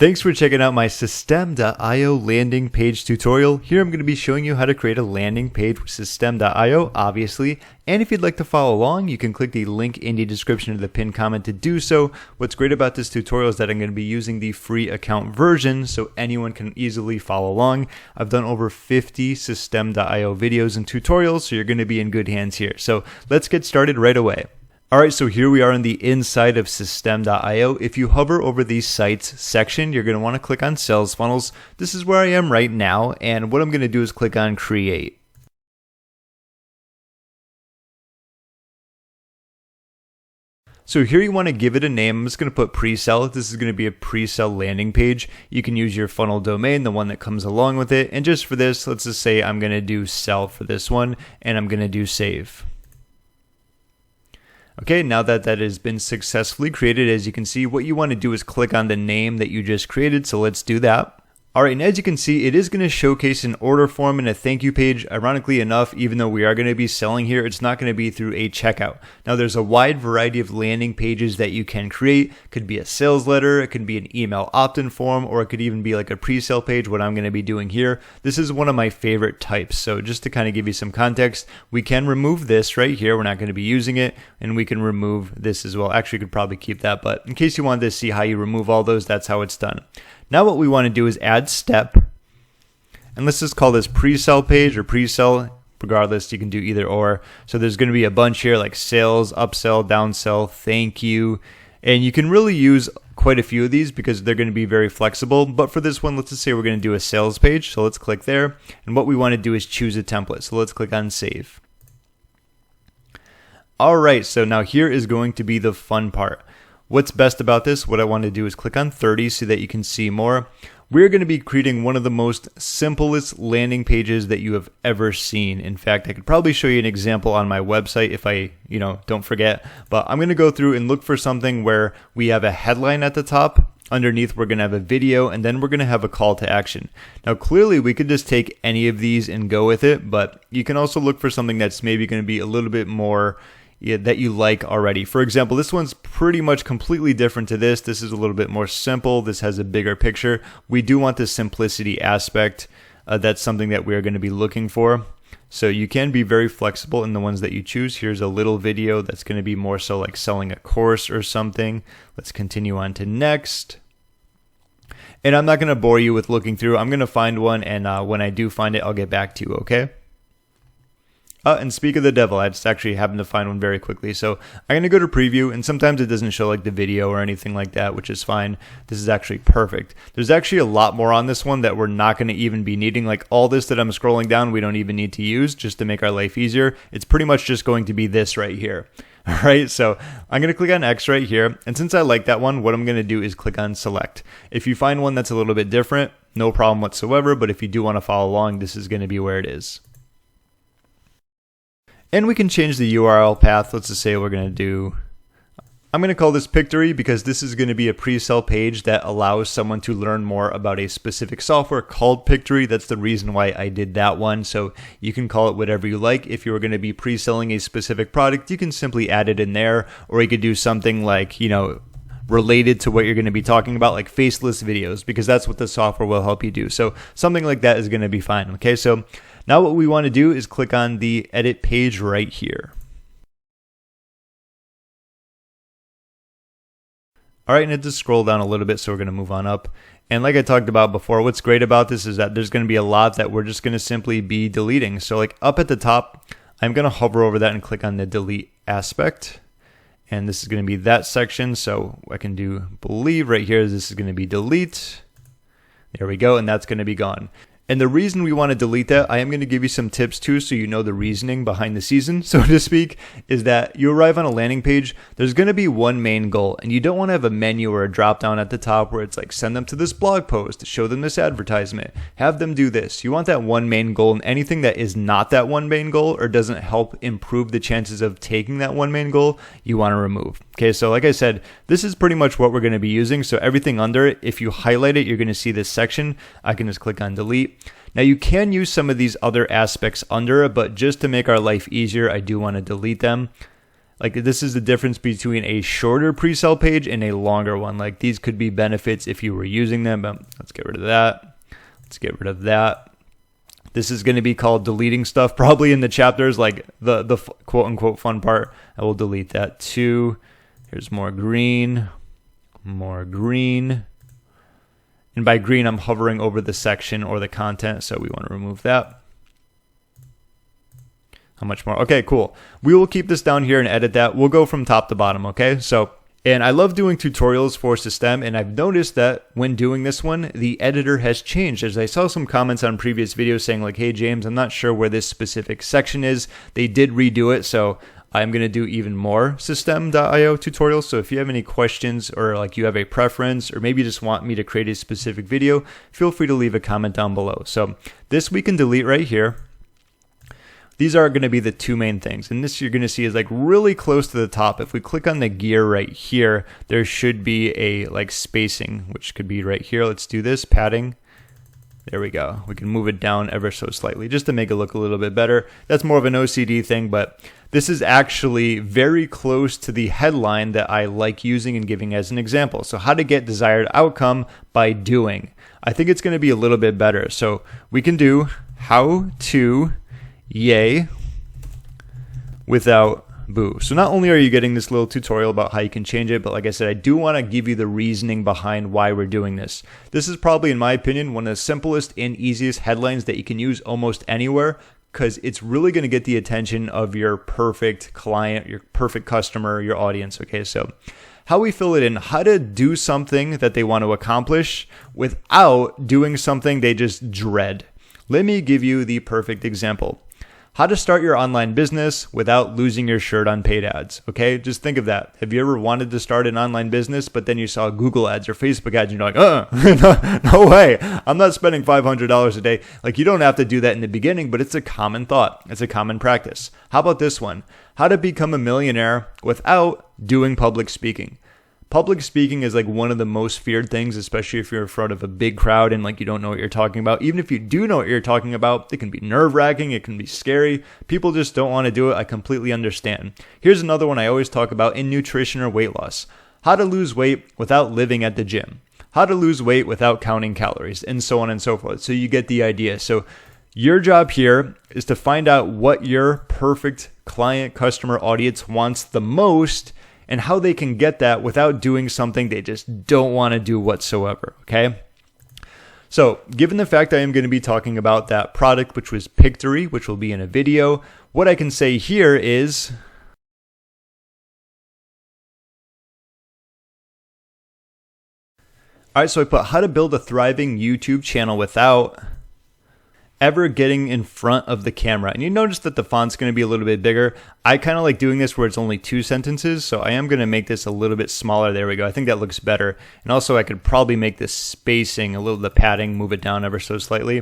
Thanks for checking out my System.io landing page tutorial. Here I'm going to be showing you how to create a landing page with System.io, obviously. And if you'd like to follow along, you can click the link in the description of the pinned comment to do so. What's great about this tutorial is that I'm going to be using the free account version so anyone can easily follow along. I've done over 50 System.io videos and tutorials, so you're going to be in good hands here. So let's get started right away. Alright, so here we are in the inside of System.io. If you hover over the Sites section, you're going to want to click on Sales Funnels. This is where I am right now, and what I'm going to do is click on Create. So here you want to give it a name. I'm just going to put pre-sell. This is going to be a pre-sell landing page. You can use your funnel domain, the one that comes along with it. And just for this, let's just say I'm going to do sell for this one, and I'm going to do save. Okay, now that that has been successfully created, as you can see, what you want to do is click on the name that you just created. So let's do that. All right, and as you can see, it is going to showcase an order form and a thank you page. Ironically enough, even though we are going to be selling here, it's not going to be through a checkout. Now, there's a wide variety of landing pages that you can create. It could be a sales letter, it could be an email opt-in form, or it could even be like a pre-sale page, what I'm going to be doing here. This is one of my favorite types. So just to kind of give you some context, we can remove this right here. We're not going to be using it, and we can remove this as well. Actually, you could probably keep that, but in case you wanted to see how you remove all those, that's how it's done. Now what we want to do is add step, and let's just call this pre-sell page or pre-sell. Regardless, you can do either or. So there's going to be a bunch here like sales, upsell, downsell, thank you, and you can really use quite a few of these because they're going to be very flexible. But for this one, let's just say we're going to do a sales page. So let's click there, and what we want to do is choose a template. So let's click on save. All right, so now here is going to be the fun part. What's best about this, what I want to do is click on 30 so that you can see more. We're going to be creating one of the most simplest landing pages that you have ever seen. In fact, I could probably show you an example on my website if I, don't forget. But I'm going to go through and look for something where we have a headline at the top. Underneath, we're going to have a video, and then we're going to have a call to action. Now, clearly, we could just take any of these and go with it, but you can also look for something that's maybe going to be a little bit more that you like already. For example, this one's pretty much completely different to this. This is a little bit more simple. This has a bigger picture. We do want the simplicity aspect. That's something that we're going to be looking for. So you can be very flexible in the ones that you choose. Here's a little video that's going to be more so like selling a course or something. Let's continue on to next. And I'm not going to bore you with looking through. I'm going to find one, and when I do find it, I'll get back to you, okay? And speak of the devil, I just actually happened to find one very quickly. So I'm going to go to preview, and sometimes it doesn't show like the video or anything like that, which is fine. This is actually perfect. There's actually a lot more on this one that we're not going to even be needing. Like all this that I'm scrolling down, we don't even need to use just to make our life easier. It's pretty much just going to be this right here. All right, so I'm going to click on X right here. And since I like that one, what I'm going to do is click on select. If you find one that's a little bit different, no problem whatsoever. But if you do want to follow along, this is going to be where it is. And we can change the URL path. Let's just say we're going to do, I'm going to call this Pictory because this is going to be a pre-sell page that allows someone to learn more about a specific software called Pictory. That's the reason why I did that one. So you can call it whatever you like. If you were going to be pre-selling a specific product, you can simply add it in there, or you could do something like, related to what you're going to be talking about, like faceless videos, because that's what the software will help you do. So something like that is going to be fine. Okay, so now what we want to do is click on the edit page right here. All right, and it just scroll down a little bit, so we're going to move on up. And like I talked about before, what's great about this is that there's going to be a lot that we're just going to simply be deleting. So like up at the top, I'm going to hover over that and click on the delete aspect. And this is going to be that section. So I can do believe right here, this is going to be delete. There we go, and that's going to be gone. And the reason we want to delete that, I am going to give you some tips too, so you know the reasoning behind the season, so to speak, is that you arrive on a landing page, there's going to be one main goal, and you don't want to have a menu or a drop down at the top where it's like, send them to this blog post, show them this advertisement, have them do this. You want that one main goal, and anything that is not that one main goal or doesn't help improve the chances of taking that one main goal, you want to remove. Okay, so like I said, this is pretty much what we're going to be using. So everything under it, if you highlight it, you're going to see this section. I can just click on delete. Now you can use some of these other aspects under it, but just to make our life easier, I do want to delete them. Like this is the difference between a shorter pre-sale page and a longer one. Like these could be benefits if you were using them, but let's get rid of that. Let's get rid of that. This is going to be called deleting stuff, probably in the chapters, like the quote unquote fun part. I will delete that too. Here's more green, more green. And by green, I'm hovering over the section or the content, so we want to remove that. How much more? Okay, cool. We will keep this down here and edit that. We'll go from top to bottom, okay? And I love doing tutorials for System, and I've noticed that when doing this one, the editor has changed. As I saw some comments on previous videos saying like, hey, James, I'm not sure where this specific section is. They did redo it, so I'm going to do even more System.io tutorials. So if you have any questions or like you have a preference or maybe you just want me to create a specific video, feel free to leave a comment down below. So this we can delete right here. These are going to be the two main things. And this you're going to see is like really close to the top. If we click on the gear right here, there should be a like spacing, which could be right here. Let's do this, padding. There we go. We can move it down ever so slightly just to make it look a little bit better. That's more of an OCD thing, but this is actually very close to the headline that I like using and giving as an example. So how to get desired outcome by doing. I think it's going to be a little bit better. So we can do how to yay without boo. So not only are you getting this little tutorial about how you can change it, but like I said, I do want to give you the reasoning behind why we're doing this. This is probably, in my opinion, one of the simplest and easiest headlines that you can use almost anywhere, because it's really going to get the attention of your perfect client, your perfect customer, your audience. Okay, so how we fill it in, how to do something that they want to accomplish without doing something they just dread. Let me give you the perfect example. How to start your online business without losing your shirt on paid ads. Okay, just think of that. Have you ever wanted to start an online business, but then you saw Google ads or Facebook ads and you're like, no way. I'm not spending $500 a day. Like, you don't have to do that in the beginning, but it's a common thought. It's a common practice. How about this one? How to become a millionaire without doing public speaking. Public speaking is like one of the most feared things, especially if you're in front of a big crowd and like you don't know what you're talking about. Even if you do know what you're talking about, it can be nerve-wracking, it can be scary. People just don't want to do it. I completely understand. Here's another one I always talk about in nutrition or weight loss. How to lose weight without living at the gym. How to lose weight without counting calories, and so on and so forth. So you get the idea. So your job here is to find out what your perfect client, customer, audience wants the most and how they can get that without doing something they just don't want to do whatsoever, okay? So, given the fact I am going to be talking about that product, which was Pictory, which will be in a video, what I can say here is, all right, so I put how to build a thriving YouTube channel without ever getting in front of the camera. And you notice that the font's going to be a little bit bigger. I kind of like doing this where it's only 2 sentences, so I am going to make this a little bit smaller. There we go. I think that looks better. And also I could probably make this spacing, a little the padding, move it down ever so slightly.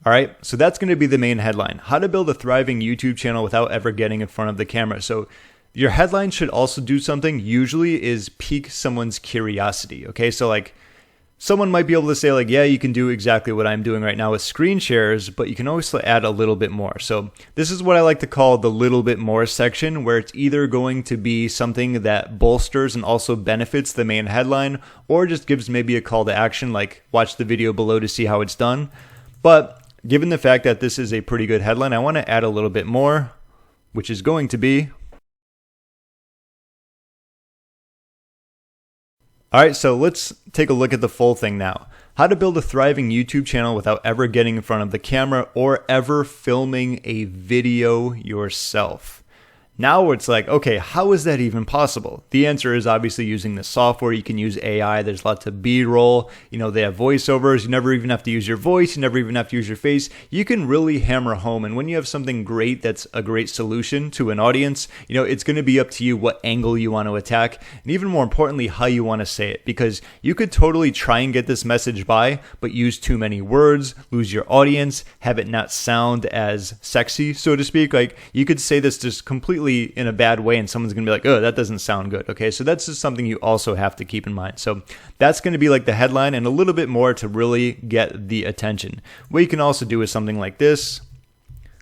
All right, so that's going to be the main headline. How to build a thriving YouTube channel without ever getting in front of the camera. So your headline should also do something, usually is pique someone's curiosity. Okay, so like, someone might be able to say like, yeah, you can do exactly what I'm doing right now with screen shares, but you can always add a little bit more. So this is what I like to call the little bit more section, where it's either going to be something that bolsters and also benefits the main headline, or just gives maybe a call to action, like watch the video below to see how it's done. But given the fact that this is a pretty good headline, I want to add a little bit more, which is going to be, all right, so let's take a look at the full thing now. How to build a thriving YouTube channel without ever getting in front of the camera or ever filming a video yourself. Now it's like, okay, how is that even possible? The answer is obviously using the software. You can use AI. There's lots of B-roll. You know, they have voiceovers. You never even have to use your voice. You never even have to use your face. You can really hammer home. And when you have something great that's a great solution to an audience, you know, it's going to be up to you what angle you want to attack. And even more importantly, how you want to say it. Because you could totally try and get this message by, but use too many words, lose your audience, have it not sound as sexy, so to speak. Like, you could say this just completely in a bad way and someone's going to be like, oh, that doesn't sound good. Okay, so that's just something you also have to keep in mind. So that's going to be like the headline and a little bit more to really get the attention. What you can also do is something like this.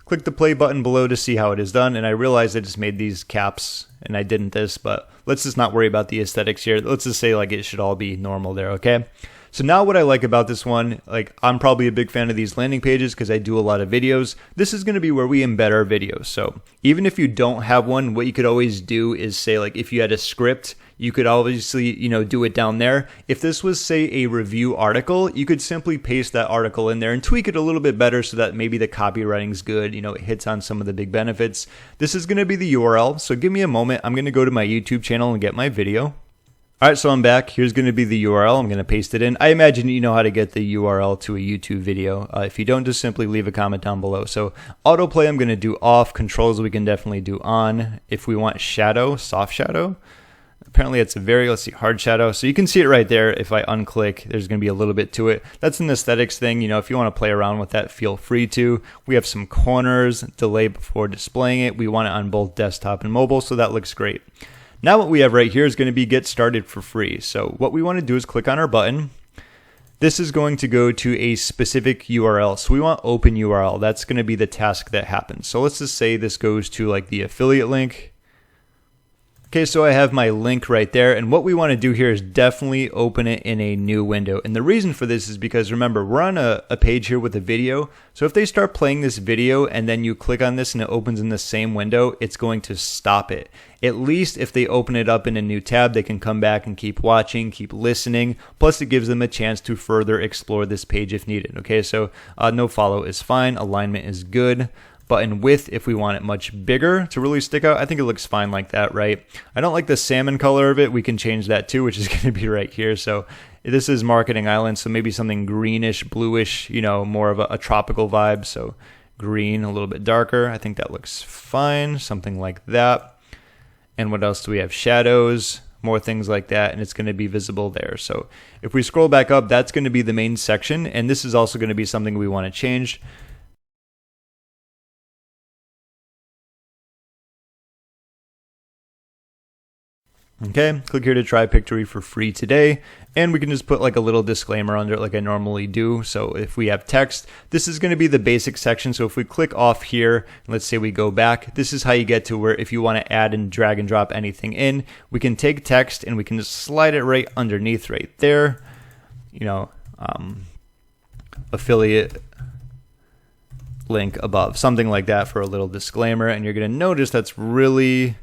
Click the play button below to see how it is done, and I realized I just made these caps and I didn't this, but let's just not worry about the aesthetics here. Let's just say like it should all be normal there, okay? So now what I like about this one, like I'm probably a big fan of these landing pages because I do a lot of videos. This is going to be where we embed our videos. So even if you don't have one, what you could always do is say like if you had a script, you could obviously, do it down there. If this was say a review article, you could simply paste that article in there and tweak it a little bit better so that maybe the copywriting's good, it hits on some of the big benefits. This is going to be the URL. So give me a moment. I'm going to go to my YouTube channel and get my video. All right, so I'm back. Here's going to be the URL. I'm going to paste it in. I imagine you know how to get the URL to a YouTube video. If you don't, just simply leave a comment down below. So autoplay, I'm going to do off. Controls, we can definitely do on. If we want shadow, soft shadow, apparently it's a let's see, hard shadow. So you can see it right there. If I unclick, there's going to be a little bit to it. That's an aesthetics thing. If you want to play around with that, feel free to. We have some corners, delay before displaying it. We want it on both desktop and mobile, so that looks great. Now what we have right here is going to be get started for free. So what we want to do is click on our button. This is going to go to a specific URL. So we want open URL. That's going to be the task that happens. So let's just say this goes to like the affiliate link. Okay, so I have my link right there, and what we want to do here is definitely open it in a new window. And the reason for this is because remember, we're on a page here with a video. So if they start playing this video and then you click on this and it opens in the same window, it's going to stop it. At least if they open it up in a new tab, they can come back and keep watching, keep listening. Plus it gives them a chance to further explore this page if needed. Okay, so no follow is fine, alignment is good. Button width, if we want it much bigger to really stick out, I think it looks fine like that, right? I don't like the salmon color of it. We can change that too, which is going to be right here. So this is Marketing Island, so maybe something greenish, bluish, more of a tropical vibe. So green, a little bit darker. I think that looks fine, something like that. And what else do we have? Shadows, more things like that, and it's going to be visible there. So if we scroll back up, that's going to be the main section, and this is also going to be something we want to change. Okay, click here to try Pictory for free today, and we can just put like a little disclaimer under it like I normally do. So if we have text, this is going to be the basic section. So if we click off here, let's say we go back, this is how you get to where if you want to add and drag and drop anything in, we can take text and we can just slide it right underneath right there. Affiliate link above, something like that for a little disclaimer. And you're going to notice that's really...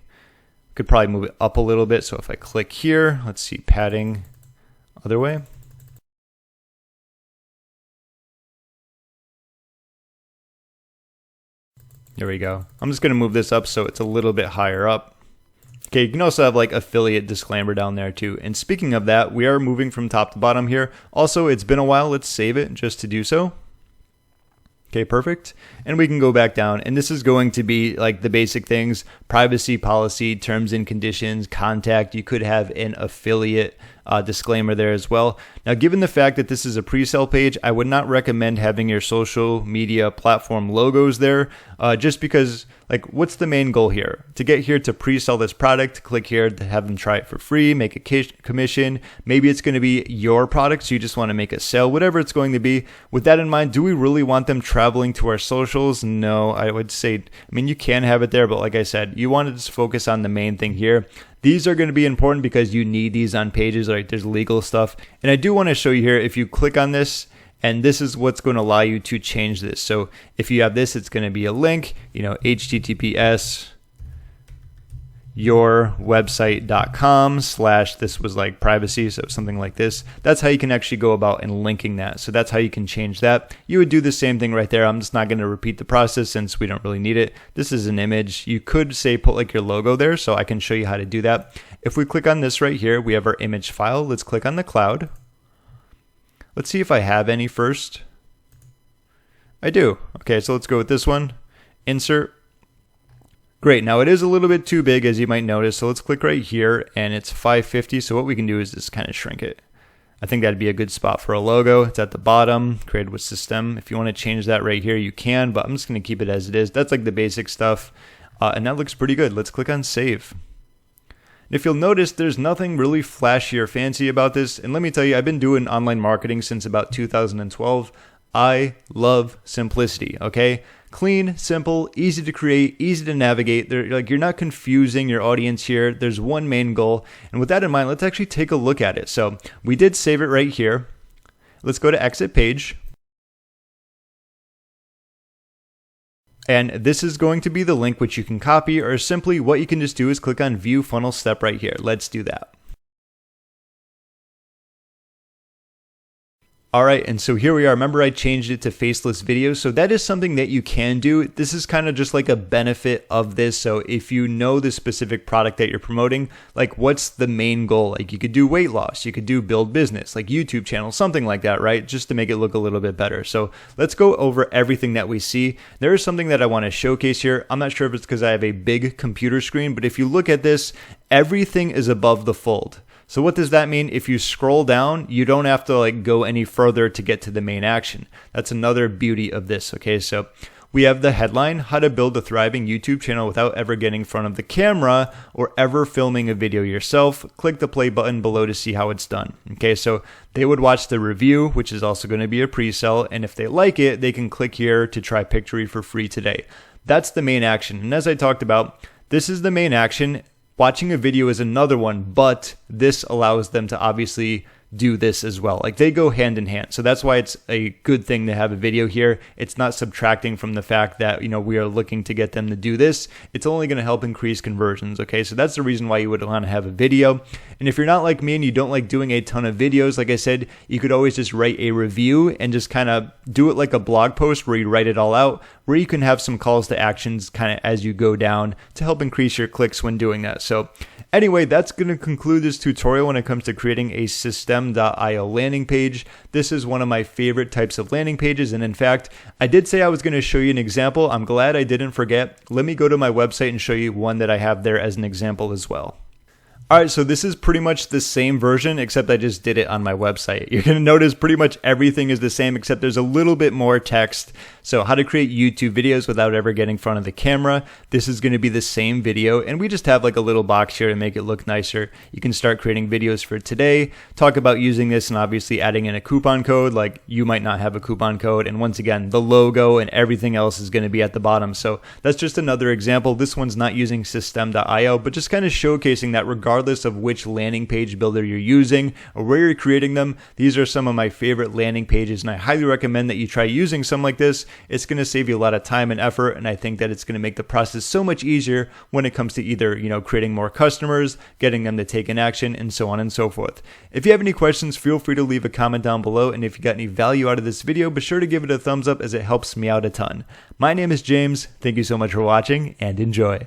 Could probably move it up a little bit. So if I click here, let's see, padding other way. There we go. I'm just going to move this up so it's a little bit higher up. Okay, you can also have like affiliate disclaimer down there too. And speaking of that, we are moving from top to bottom here. Also, it's been a while. Let's save it just to do so. Okay, perfect. And we can go back down, and this is going to be like the basic things: privacy policy, terms and conditions, contact. You could have an affiliate disclaimer there as well. Now, given the fact that this is a pre-sale page, I would not recommend having your social media platform logos there, just because, like, what's the main goal here? To get here to pre-sell this product, click here to have them try it for free, make a commission. Maybe it's going to be your product, so you just want to make a sale, whatever it's going to be. With that in mind, do we really want them traveling to our socials? No, I would say, you can have it there, but like I said, you want to just focus on the main thing here. These are going to be important because you need these on pages, like there's legal stuff. And I do want to show you here, if you click on this, and this is what's going to allow you to change this. So if you have this, it's going to be a link, HTTPS yourwebsite.com/ this was like privacy, so something like this. That's how you can actually go about and linking that. So that's how you can change that. You would do the same thing right there. I'm just not going to repeat the process since we don't really need it. This is an image. You could say put like your logo there, so I can show you how to do that. If we click on this right here, we have our image file. Let's click on the cloud. Let's see if I have any first. I do. Okay, so let's go with this one. Insert. Great. Now it is a little bit too big, as you might notice. So let's click right here, and it's 550. So what we can do is just kind of shrink it. I think that'd be a good spot for a logo. It's at the bottom, created with system. If you want to change that right here, you can, but I'm just going to keep it as it is. That's like the basic stuff. And that looks pretty good. Let's click on save. And if you'll notice, there's nothing really flashy or fancy about this. And let me tell you, I've been doing online marketing since about 2012. I love simplicity, okay? clean, simple, easy to create, easy to navigate. You're not confusing your audience here. There's one main goal. And with that in mind, let's actually take a look at it. So we did save it right here. Let's go to exit page. And this is going to be the link which you can copy, or simply what you can just do is click on view funnel step right here. Let's do that. All right, and so here we are. Remember, I changed it to faceless videos. So that is something that you can do. This is kind of just like a benefit of this. So if you know the specific product that you're promoting, like what's the main goal? Like you could do weight loss, you could do build business, like YouTube channel, something like that, right? Just to make it look a little bit better. So let's go over everything that we see. There is something that I want to showcase here. I'm not sure if it's because I have a big computer screen, but if you look at this, everything is above the fold. So what does that mean? If you scroll down, you don't have to like go any further to get to the main action. That's another beauty of this. Okay, so we have the headline, how to build a thriving YouTube channel without ever getting in front of the camera or ever filming a video yourself. Click the play button below to see how it's done. Okay, so they would watch the review, which is also going to be a pre-sell. And if they like it, they can click here to try Pictory for free today. That's the main action. And as I talked about, this is the main action. Watching a video is another one, but this allows them to obviously do this as well. Like they go hand in hand. So that's why it's a good thing to have a video here. It's not subtracting from the fact that, we are looking to get them to do this. It's only going to help increase conversions. Okay. So that's the reason why you would want to have a video. And if you're not like me and you don't like doing a ton of videos, like I said, you could always just write a review and just kind of do it like a blog post where you write it all out, where you can have some calls to actions kind of as you go down to help increase your clicks when doing that. So anyway, that's going to conclude this tutorial when it comes to creating a System.io landing page. This is one of my favorite types of landing pages. And in fact, I did say I was going to show you an example. I'm glad I didn't forget. Let me go to my website and show you one that I have there as an example as well. All right, so this is pretty much the same version, except I just did it on my website. You're going to notice pretty much everything is the same, except there's a little bit more text. So how to create YouTube videos without ever getting in front of the camera. This is going to be the same video, and we just have like a little box here to make it look nicer. You can start creating videos for today, talk about using this, and obviously adding in a coupon code. Like you might not have a coupon code, and once again, the logo and everything else is going to be at the bottom. So that's just another example. This one's not using System.io, but just kind of showcasing that regardless of which landing page builder you're using or where you're creating them, these are some of my favorite landing pages, and I highly recommend that you try using some like this. It's going to save you a lot of time and effort, and I think that it's going to make the process so much easier when it comes to either, creating more customers, getting them to take an action, and so on and so forth. If you have any questions, feel free to leave a comment down below, and if you got any value out of this video, be sure to give it a thumbs up as it helps me out a ton. My name is James. Thank you so much for watching, and enjoy.